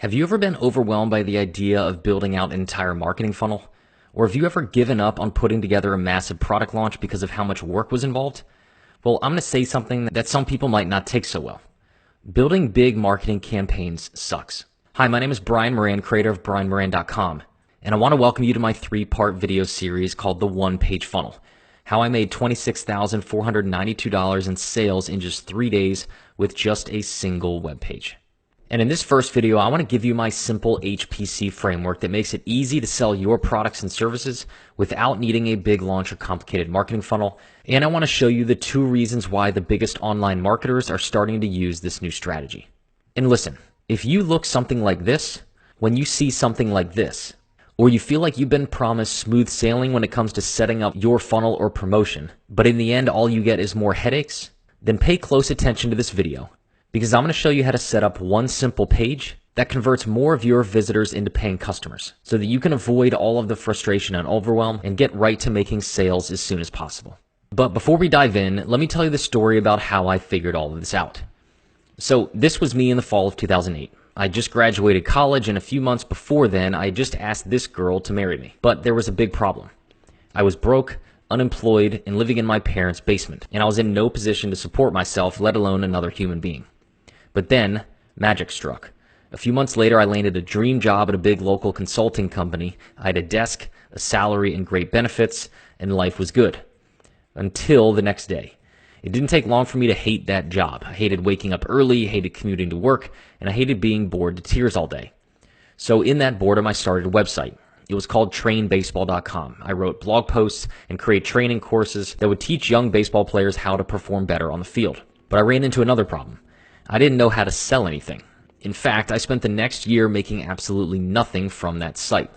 Have you ever been overwhelmed by the idea of building out an entire marketing funnel? Or have you ever given up on putting together a massive product launch because of how much work was involved? Well, I'm going to say something that some people might not take so well. Building big marketing campaigns sucks. Hi, my name is Brian Moran, creator of brianmoran.com, and I want to welcome you to my 3-part video series called The One-Page Funnel, how I made $26,492 in sales in just 3 days with just a single web page. And in this first video, I want to give you my simple HPC framework that makes it easy to sell your products and services without needing a big launch or complicated marketing funnel. And I want to show you the 2 reasons why the biggest online marketers are starting to use this new strategy. And listen, if you look something like this, when you see something like this, or you feel like you've been promised smooth sailing when it comes to setting up your funnel or promotion, but in the end all you get is more headaches, then pay close attention to this video, because I'm going to show you how to set up one simple page that converts more of your visitors into paying customers so that you can avoid all of the frustration and overwhelm and get right to making sales as soon as possible. But before we dive in, let me tell you the story about how I figured all of this out. So this was me in the fall of 2008. I just graduated college, and a few months before then, I had just asked this girl to marry me. But there was a big problem. I was broke, unemployed, and living in my parents' basement, and I was in no position to support myself, let alone another human being. But then, magic struck. A few months later, I landed a dream job at a big local consulting company. I had a desk, a salary, and great benefits, and life was good. Until the next day. It didn't take long for me to hate that job. I hated waking up early, hated commuting to work, and I hated being bored to tears all day. So in that boredom, I started a website. It was called trainbaseball.com. I wrote blog posts and created training courses that would teach young baseball players how to perform better on the field. But I ran into another problem. I didn't know how to sell anything. In fact, I spent the next year making absolutely nothing from that site.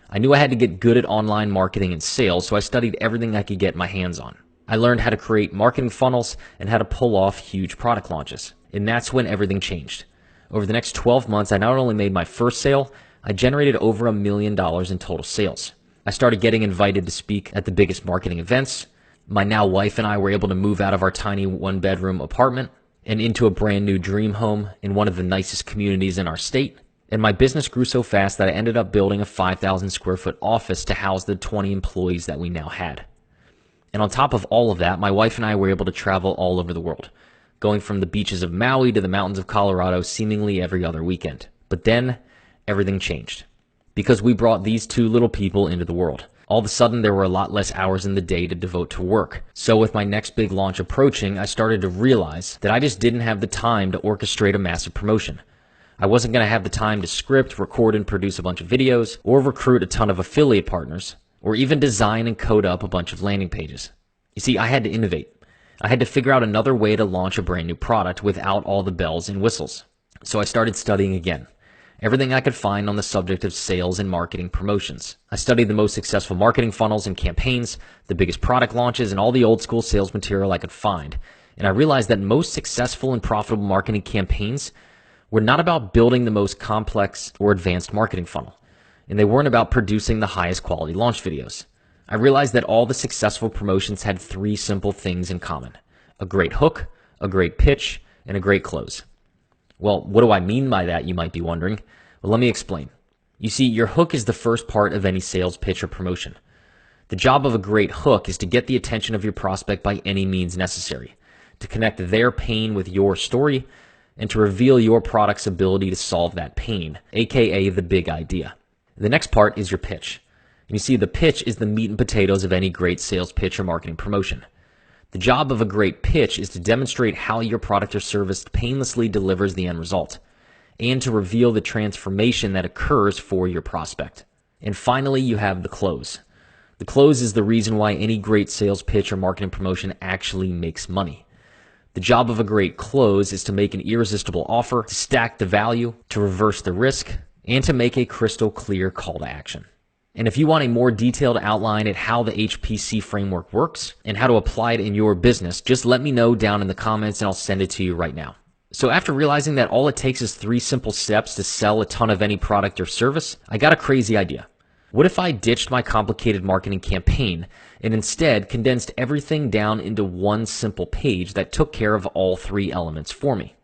I knew I had to get good at online marketing and sales, so I studied everything I could get my hands on. I learned how to create marketing funnels and how to pull off huge product launches. And that's when everything changed. Over the next 12 months, I not only made my first sale, I generated over $1 million in total sales. I started getting invited to speak at the biggest marketing events. My now wife and I were able to move out of our tiny 1-bedroom apartment and into a brand new dream home in one of the nicest communities in our state. And my business grew so fast that I ended up building a 5,000 square foot office to house the 20 employees that we now had. And on top of all of that, my wife and I were able to travel all over the world, going from the beaches of Maui to the mountains of Colorado seemingly every other weekend. But then, everything changed. Because we brought these 2 little people into the world. All of a sudden, there were a lot less hours in the day to devote to work. So with my next big launch approaching, I started to realize that I just didn't have the time to orchestrate a massive promotion. I wasn't going to have the time to script, record, and produce a bunch of videos, or recruit a ton of affiliate partners, or even design and code up a bunch of landing pages. You see, I had to innovate. I had to figure out another way to launch a brand new product without all the bells and whistles. So I started studying again. Everything I could find on the subject of sales and marketing promotions. I studied the most successful marketing funnels and campaigns, the biggest product launches, and all the old school sales material I could find. And I realized that most successful and profitable marketing campaigns were not about building the most complex or advanced marketing funnel. And they weren't about producing the highest quality launch videos. I realized that all the successful promotions had 3 simple things in common: a great hook, a great pitch, and a great close. Well, what do I mean by that, you might be wondering? Well, let me explain. You see, your hook is the first part of any sales pitch or promotion. The job of a great hook is to get the attention of your prospect by any means necessary, to connect their pain with your story, and to reveal your product's ability to solve that pain, aka the big idea. The next part is your pitch. And you see, the pitch is the meat and potatoes of any great sales pitch or marketing promotion. The job of a great pitch is to demonstrate how your product or service painlessly delivers the end result, and to reveal the transformation that occurs for your prospect. And finally, you have the close. The close is the reason why any great sales pitch or marketing promotion actually makes money. The job of a great close is to make an irresistible offer, to stack the value, to reverse the risk, and to make a crystal clear call to action. And if you want a more detailed outline at how the HPC framework works and how to apply it in your business, just let me know down in the comments and I'll send it to you right now. So after realizing that all it takes is 3 simple steps to sell a ton of any product or service, I got a crazy idea. What if I ditched my complicated marketing campaign and instead condensed everything down into one simple page that took care of all 3 elements for me?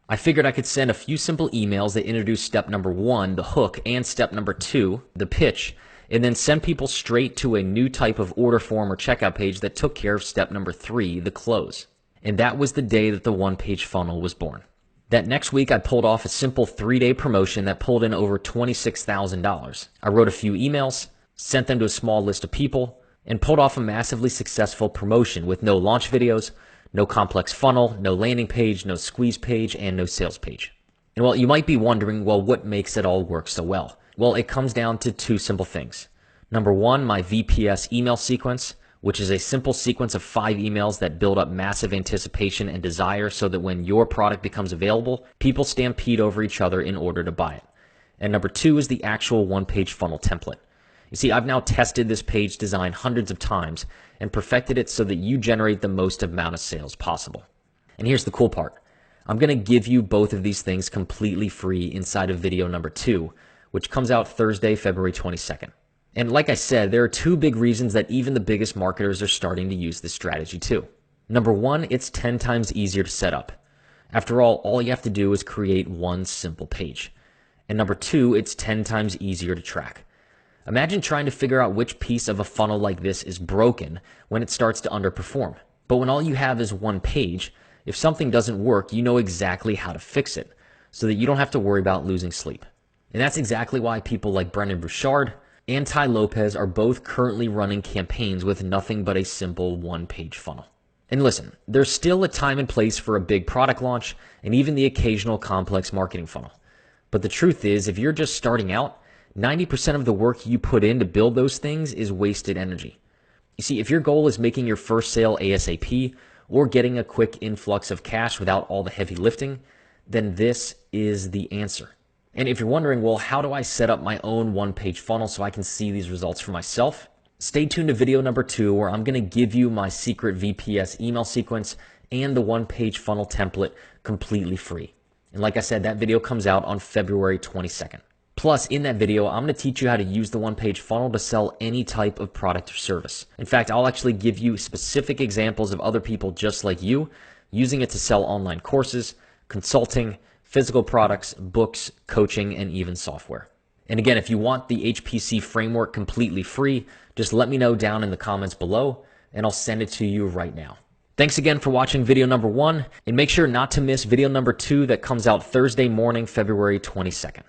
I figured I could send a few simple emails that introduce step number 1, the hook, and step number 2, the pitch, and then send people straight to a new type of order form or checkout page that took care of step number 3, the close. And that was the day that the one-page funnel was born. That next week, I pulled off a simple 3-day promotion that pulled in over $26,000. I wrote a few emails, sent them to a small list of people, and pulled off a massively successful promotion with no launch videos, no complex funnel, no landing page, no squeeze page, and no sales page. And well, you might be wondering, well, what makes it all work so well? Well, it comes down to 2 simple things. Number 1, my VPS email sequence, which is a simple sequence of 5 emails that build up massive anticipation and desire so that when your product becomes available, people stampede over each other in order to buy it. And number 2 is the actual one-page funnel template. You see, I've now tested this page design hundreds of times and perfected it so that you generate the most amount of sales possible. And here's the cool part. I'm going to give you both of these things completely free inside of video number 2, which comes out Thursday, February 22nd. And like I said, there are 2 big reasons that even the biggest marketers are starting to use this strategy too. Number 1, it's 10 times easier to set up. After all you have to do is create one simple page. And number 2, it's 10 times easier to track. Imagine trying to figure out which piece of a funnel like this is broken when it starts to underperform. But when all you have is one page, if something doesn't work, you know exactly how to fix it so that you don't have to worry about losing sleep. And that's exactly why people like Brendon Burchard and Ty Lopez are both currently running campaigns with nothing but a simple one-page funnel. And listen, there's still a time and place for a big product launch and even the occasional complex marketing funnel. But the truth is, if you're just starting out, 90% of the work you put in to build those things is wasted energy. You see, if your goal is making your first sale ASAP or getting a quick influx of cash without all the heavy lifting, then this is the answer. And if you're wondering, well, how do I set up my own one-page funnel so I can see these results for myself? Stay tuned to video number 2, where I'm going to give you my secret VPS email sequence and the one-page funnel template completely free. And like I said, that video comes out on February 22nd. Plus, in that video, I'm going to teach you how to use the one-page funnel to sell any type of product or service. In fact, I'll actually give you specific examples of other people just like you using it to sell online courses, consulting, physical products, books, coaching, and even software. And again, if you want the HPC framework completely free, just let me know down in the comments below, and I'll send it to you right now. Thanks again for watching video number 1, and make sure not to miss video number 2 that comes out Thursday morning, February 22nd.